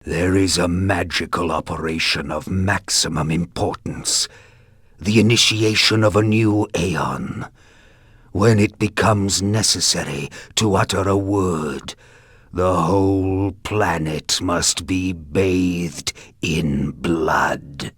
There is a magical operation of maximum importance. The initiation of a new aeon. When it becomes necessary to utter a word, the whole planet must be bathed in blood.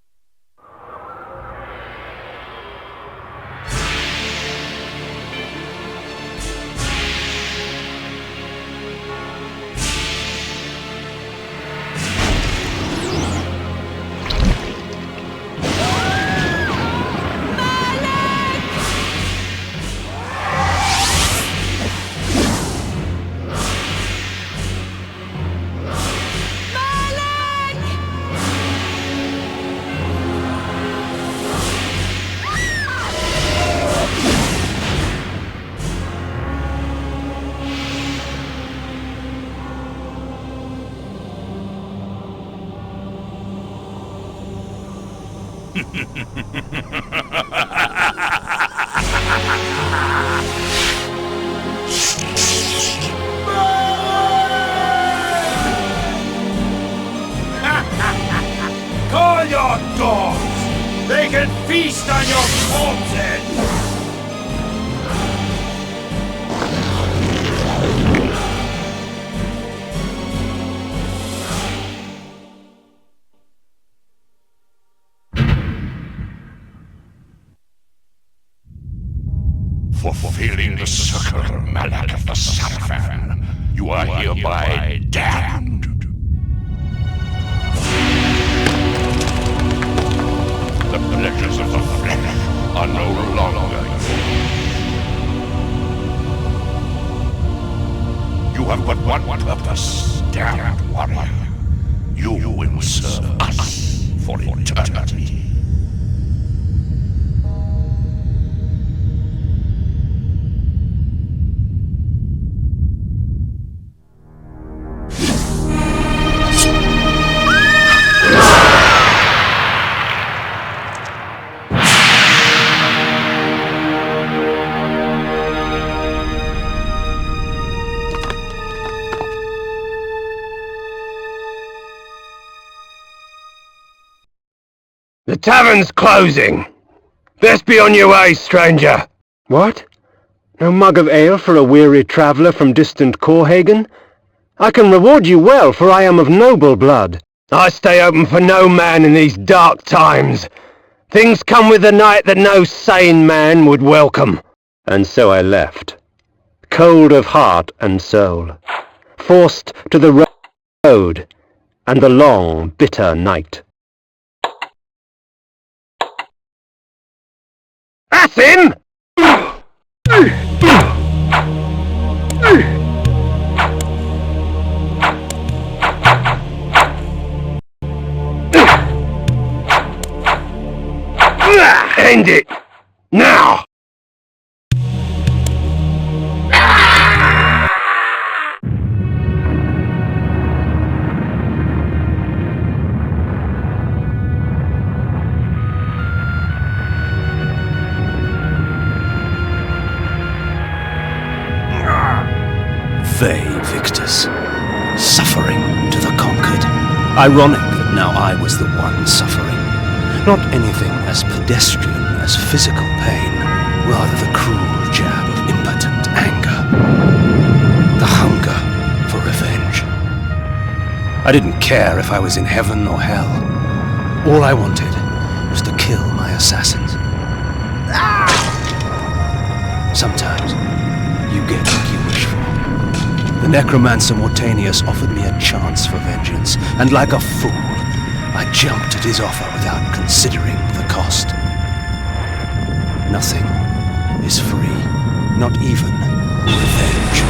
Call your dogs! They can feast on your corpses! For fulfilling the circle mallet of the Sarafan, you are hereby damned. The pleasures of the flesh are no longer yours. You have but one purpose, damned warrior. You will serve us for eternity. The tavern's closing. Best be on your way, stranger. What? No mug of ale for a weary traveller from distant Coorhagen? I can reward you well, for I am of noble blood. I stay open for no man in these dark times. Things come with the night that no sane man would welcome. And so I left, cold of heart and soul, forced to the road and the long, bitter night. That's him! End it! Now! They, victors, suffering to the conquered. Ironic that now I was the one suffering. Not anything as pedestrian as physical pain, rather the cruel jab of impotent anger. The hunger for revenge. I didn't care if I was in heaven or hell. All I wanted was to kill my assassins. Sometimes you get what you wish for. The necromancer Mortanius offered me a chance for vengeance, and like a fool, I jumped at his offer without considering the cost. Nothing is free, not even revenge.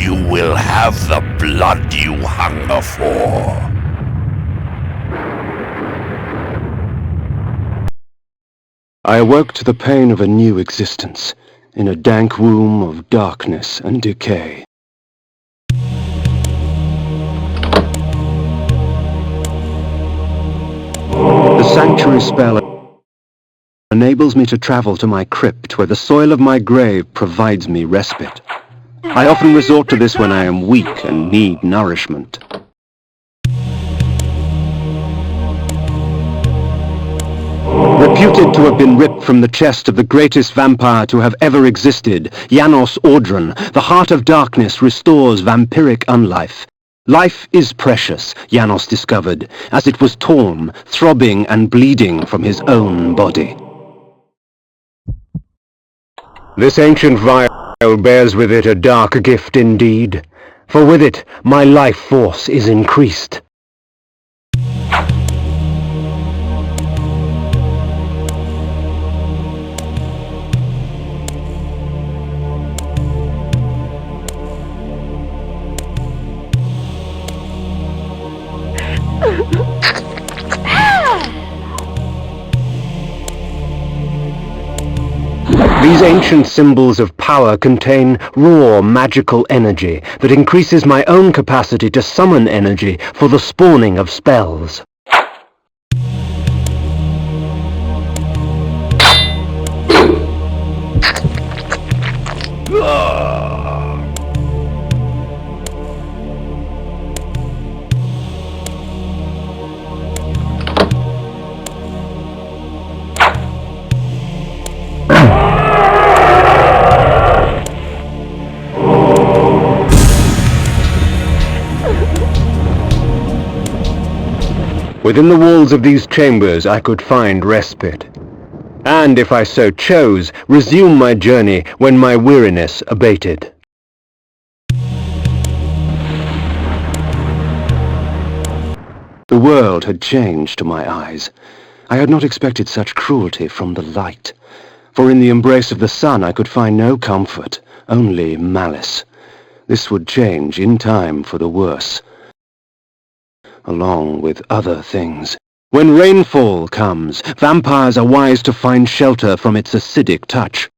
You will have the blood you hunger for. I awoke to the pain of a new existence, in a dank womb of darkness and decay. The sanctuary spell enables me to travel to my crypt where the soil of my grave provides me respite. I often resort to this when I am weak and need nourishment. Reputed to have been ripped from the chest of the greatest vampire to have ever existed, Janos Audron, the heart of darkness restores vampiric unlife. Life is precious, Janos discovered, as it was torn, throbbing and bleeding from his own body. This ancient vial bears with it a dark gift indeed, for with it my life force is increased. These ancient symbols of power contain raw magical energy that increases my own capacity to summon energy for the spawning of spells. Within the walls of these chambers I could find respite, and if I so chose, resume my journey when my weariness abated. The world had changed to my eyes. I had not expected such cruelty from the light, for in the embrace of the sun I could find no comfort, only malice. This would change in time for the worse, along with other things. When rainfall comes, vampires are wise to find shelter from its acidic touch.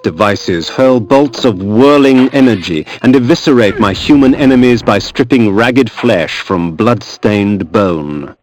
Devices hurl bolts of whirling energy and eviscerate my human enemies by stripping ragged flesh from blood-stained bone.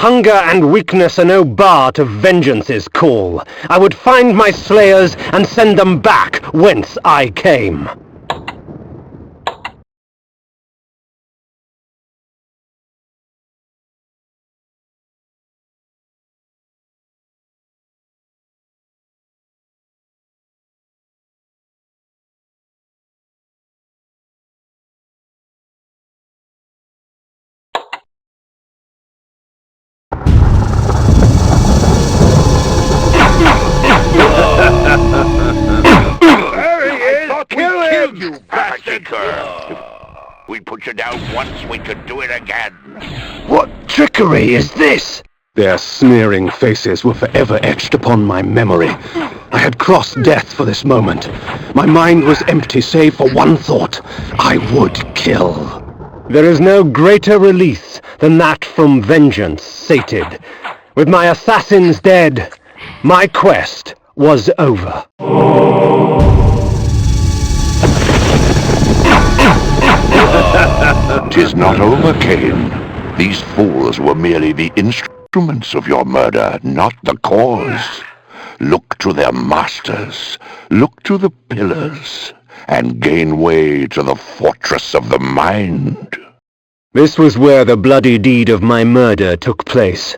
Hunger and weakness are no bar to vengeance's call. I would find my slayers and send them back whence I came. Kill you, bastard! If we put you down once, we could do it again. What trickery is this? Their sneering faces were forever etched upon my memory. I had crossed death for this moment. My mind was empty save for one thought. I would kill. There is no greater release than that from vengeance sated. With my assassins dead, my quest was over. 'Tis not over, Kain. These fools were merely the instruments of your murder, not the cause. Look to their masters, look to the pillars, and gain way to the fortress of the mind. This was where the bloody deed of my murder took place.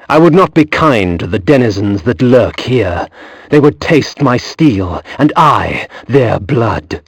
I would not be kind to the denizens that lurk here. They would taste my steel, and I their blood.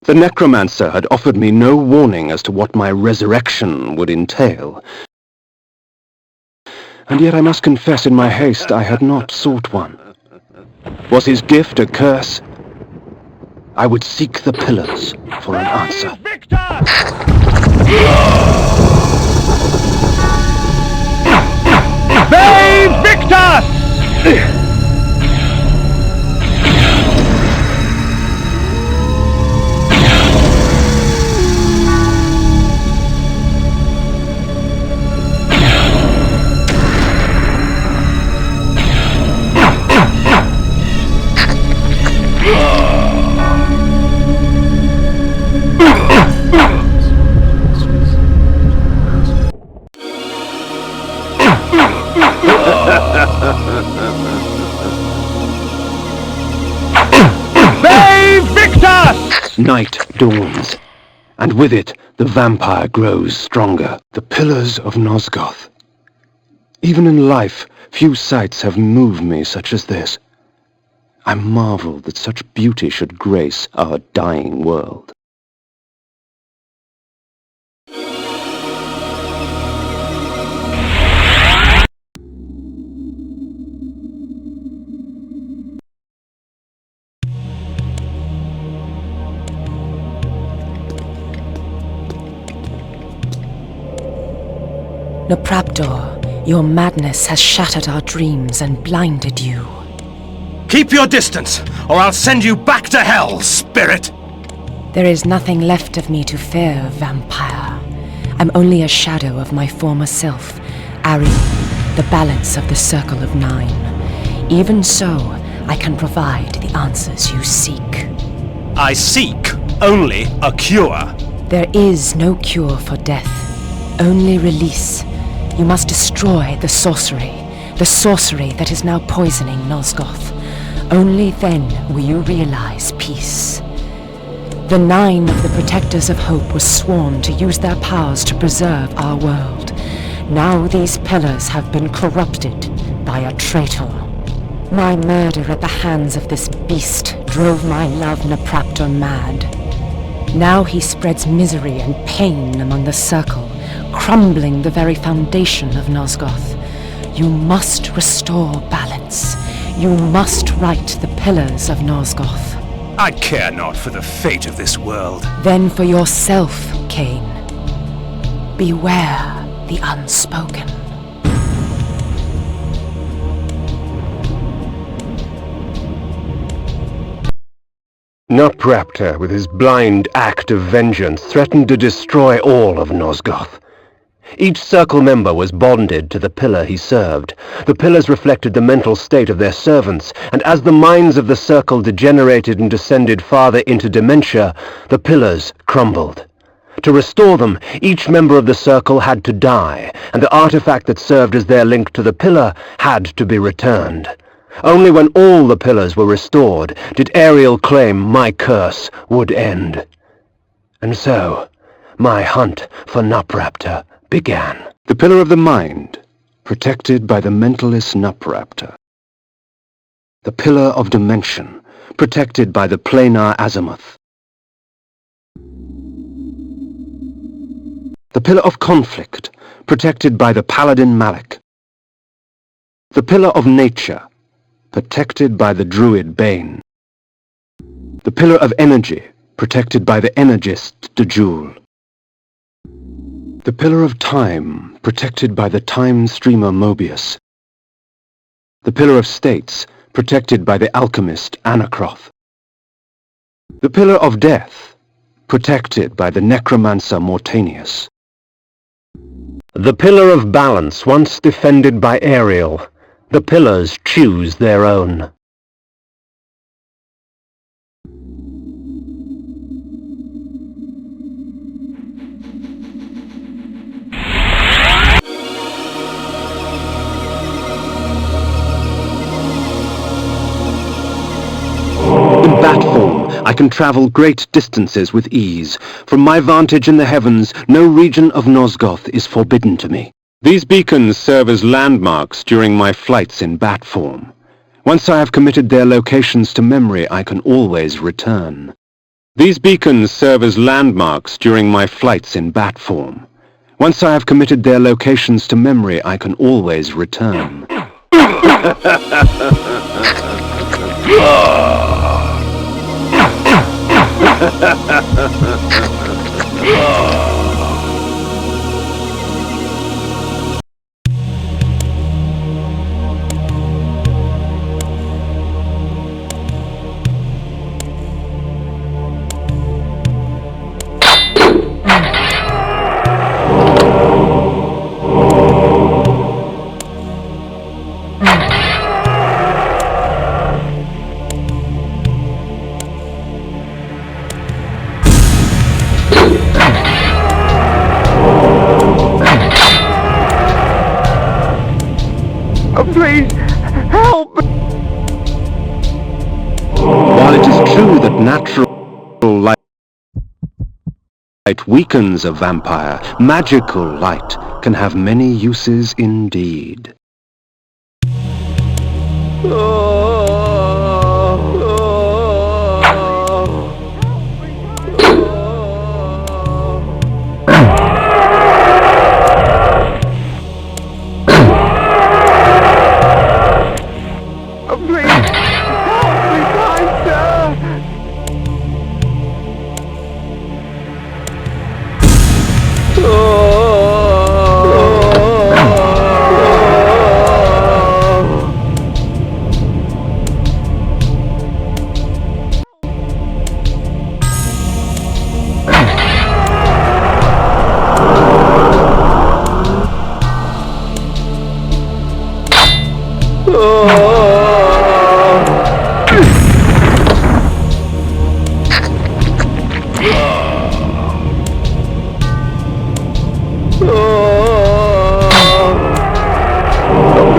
The necromancer had offered me no warning as to what my resurrection would entail. And yet I must confess in my haste I had not sought one. Was his gift a curse? I would seek the pillars for an answer. Save Victus! Save Victus! Night dawns, and with it the vampire grows stronger. The pillars of Nosgoth. Even in life, few sights have moved me such as this. I marvel that such beauty should grace our dying world. Nopraptor, your madness has shattered our dreams and blinded you. Keep your distance, or I'll send you back to hell, spirit! There is nothing left of me to fear, vampire. I'm only a shadow of my former self, Ari, the balance of the Circle of Nine. Even so, I can provide the answers you seek. I seek only a cure. There is no cure for death, only release. You must destroy the sorcery that is now poisoning Nosgoth. Only then will you realize peace. The Nine of the Protectors of Hope were sworn to use their powers to preserve our world. Now these pillars have been corrupted by a traitor. My murder at the hands of this beast drove my love Napraptor mad. Now he spreads misery and pain among the Circle, crumbling the very foundation of Nosgoth. You must restore balance. You must right the pillars of Nosgoth. I care not for the fate of this world. Then for yourself, Kain. Beware the unspoken. Napraptor, with his blind act of vengeance, threatened to destroy all of Nosgoth. Each Circle member was bonded to the pillar he served. The pillars reflected the mental state of their servants, and as the minds of the Circle degenerated and descended farther into dementia, the pillars crumbled. To restore them, each member of the Circle had to die, and the artifact that served as their link to the pillar had to be returned. Only when all the pillars were restored did Ariel claim my curse would end. And so, my hunt for Napraptor began. The pillar of the mind, protected by the mentalist Napraptor. The pillar of dimension, protected by the planar azimuth. The pillar of conflict, protected by the paladin Malik. The pillar of nature, protected by the druid Bane. The pillar of energy, protected by the energist Dejul. The pillar of time, protected by the time streamer Mobius. The pillar of states, protected by the alchemist Anacroth. The pillar of death, protected by the necromancer Mortanius. The pillar of balance, once defended by Ariel. The pillars choose their own. In bat form, I can travel great distances with ease. From my vantage in the heavens, no region of Nosgoth is forbidden to me. These beacons serve as landmarks during my flights in bat form. Once I have committed their locations to memory, I can always return. These beacons serve as landmarks during my flights in bat form. Once I have committed their locations to memory, I can always return. Please, help! While it is true that natural light weakens a vampire, magical light can have many uses indeed.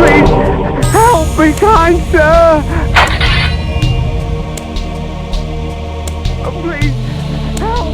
Please, help me, kind sir! Please, help!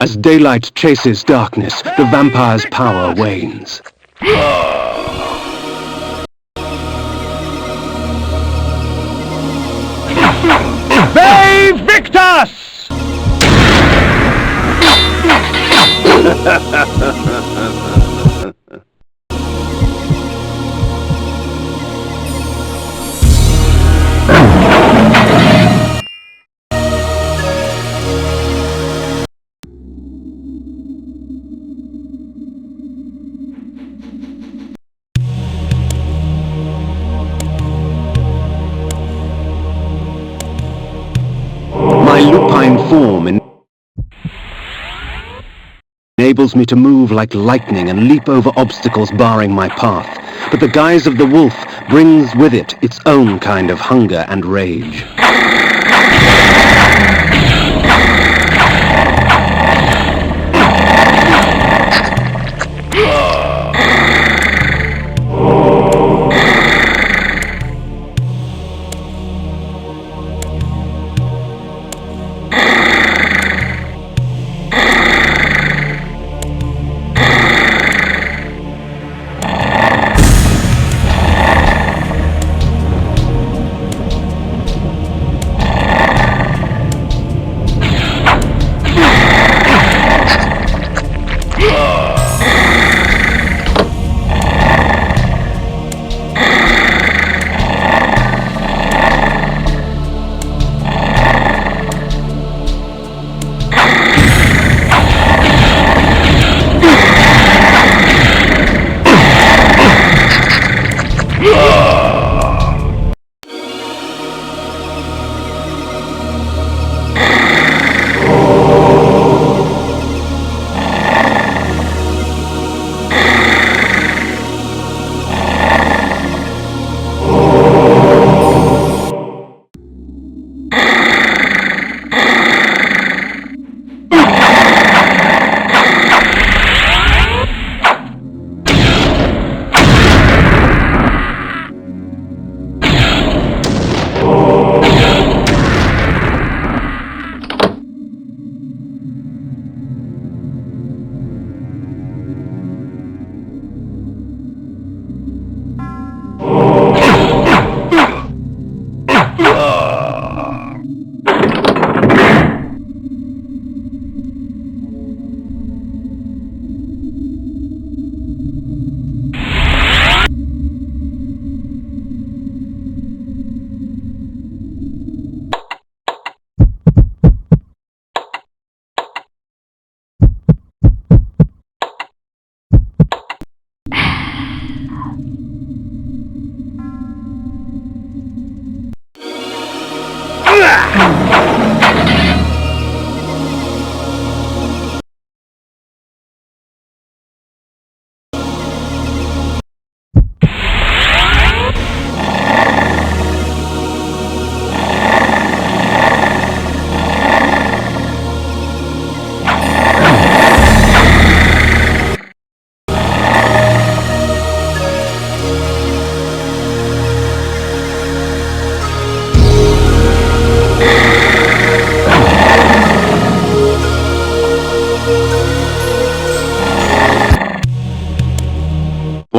As daylight chases darkness, the vampire's power wanes. Ve Victus! My lupine form enables me to move like lightning and leap over obstacles barring my path. But the guise of the wolf brings with it its own kind of hunger and rage.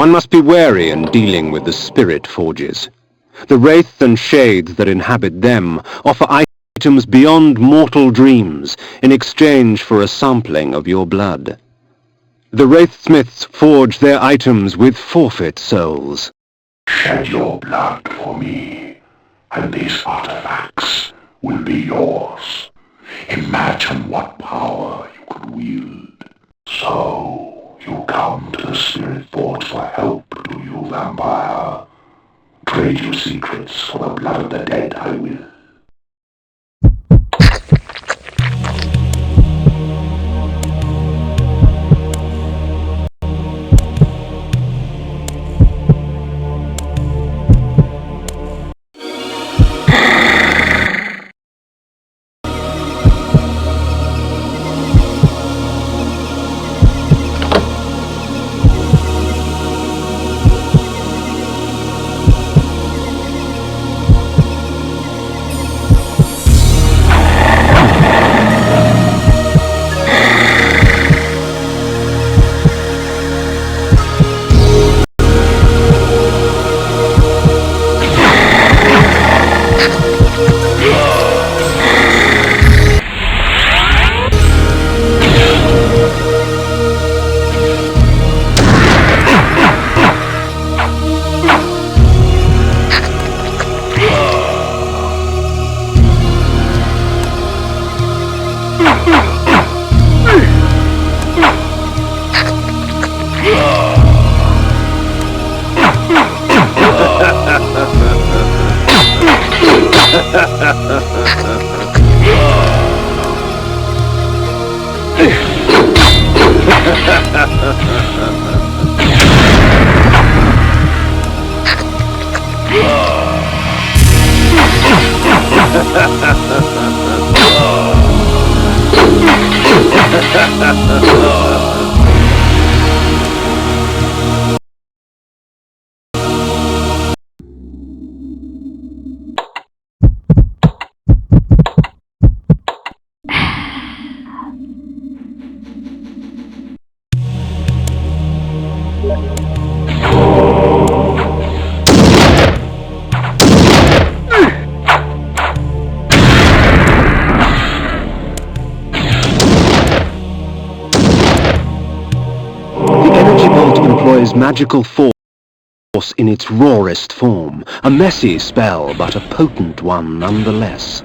One must be wary in dealing with the spirit forges. The wraith and shades that inhabit them offer items beyond mortal dreams in exchange for a sampling of your blood. The wraithsmiths forge their items with forfeit souls. Shed your blood for me, and these artifacts will be yours. Imagine what power you could wield. So, you come to the Spirit Forge for help, do you, vampire? Trade your secrets for the blood of the dead, I will. The energy bolt employs magical force in its rawest form, a messy spell, but a potent one nonetheless.